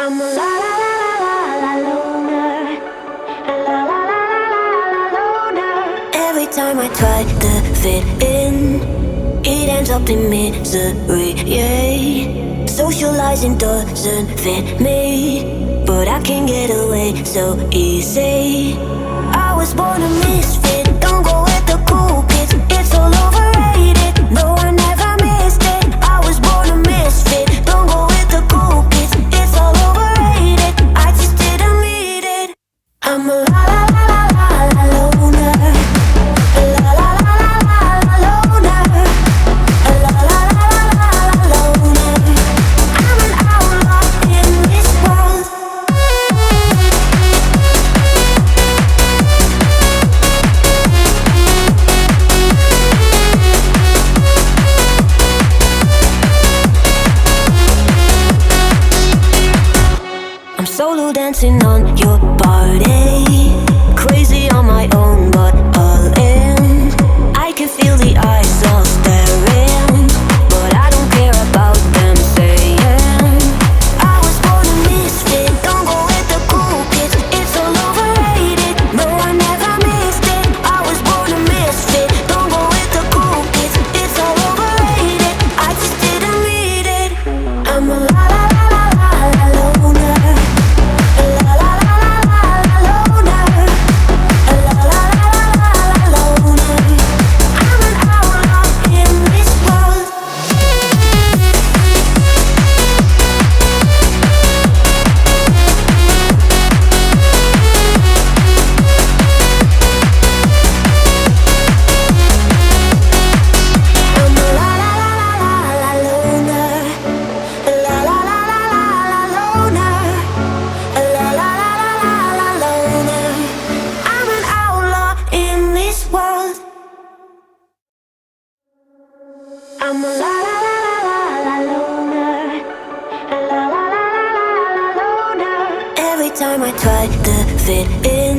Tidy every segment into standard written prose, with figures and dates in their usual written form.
I'm a la la la la la la loner. A la la la la la la loner. Every time I try to fit in, it ends up in misery, yeah. Socializing doesn't fit me, but I can get away so easy. I was born a misfit, don't go with the cool kids. It's all overrated, no I never missed it. I was born a misfit, don't go with the cool kids. It's all overrated, I just didn't need it. I'm a la la la la la la loner. A la la la la la la loner. A la la la la la la loner. I'm an outlaw in this world. I'm solo dancing on your body, crazy on my own but all in. I can feel the eyes all staring, but I don't care about them saying I was born a misfit, don't go with the cool kids. It's all overrated, no I never missed it. I was born a misfit, don't go with the cool kids. It's all overrated, I just didn't need it. I'm a la la la la la la loner. A la la la la la la loner. A la la la la la la loner. I'm an outlaw in this world. I'm a la la la la la la loner. A la la la la la la loner. A la la la la la la loner. I'm an outlaw in this world. I'm a la la la la la la loner. A la la la la la la loner. Every time I try to fit in,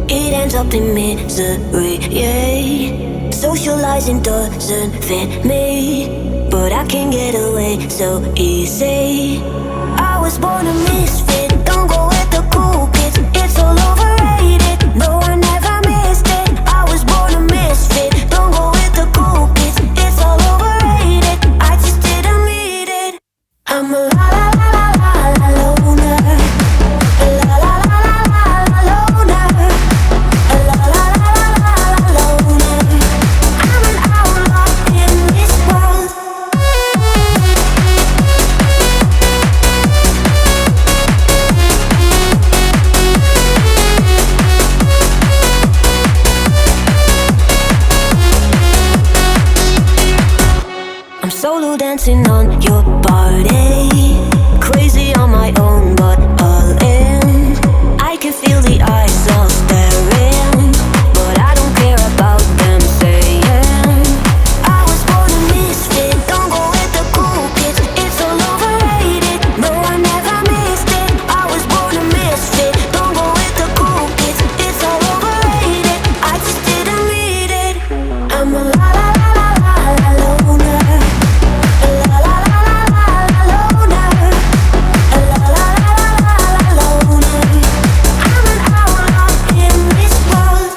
it ends up in misery, yeah. Socializing doesn't fit me, but I can get away so easy. I was born a misfit, don't go with the cool kids. It's all overrated, no I never missed it. I was born a misfit, don't go with the cool kids. It's all overrated, I just didn't need it. I'm a la la la la la la loner. A la la la la la la loner. A la la la la la la loner. I'm an outlaw in this world. I'm solo dancing on your body, crazy on my own but all in. I can feel the eyes all staring, but I don't care about them saying I was born a misfit, don't go with the cool kids. It's all overrated, no I never missed it. I was born a misfit, don't go with the cool kids. It's all overrated, I just didn't need it. I'm a la la la la la la loner. A la la la la la la loner. A la la la la la la loner. I'm an outlaw in this world.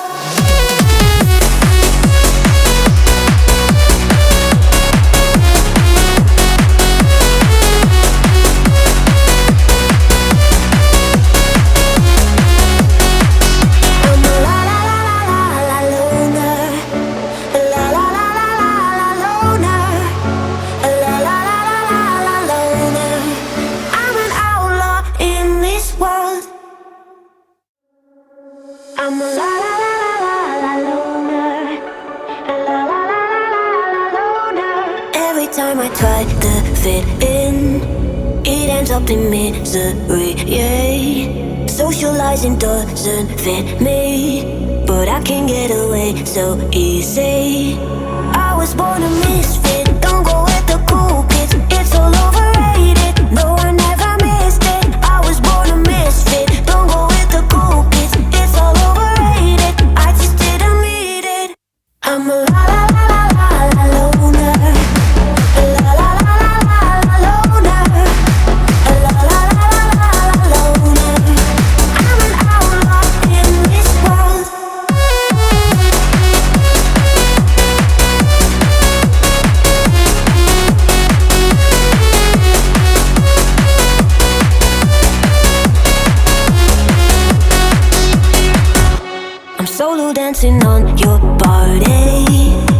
I'm a la la la la la la loner. A la la la la la la loner. A la la la la la la loner. I'm an outlaw in this world. I'm a la la la la la la loner. A la la la la la la loner. Every time I try to fit in, it ends up in misery, yeah. Socializing doesn't fit me, but I can get away so easy. I was born a misfit, don't go with the cool kids. It's all overrated, no I never missed it. I was born a misfit, don't go with the cool kids. It's all overrated, I just didn't need it. I'm a la la la la la la loner. A la la la la la la loner. A la la la la dancing on your body.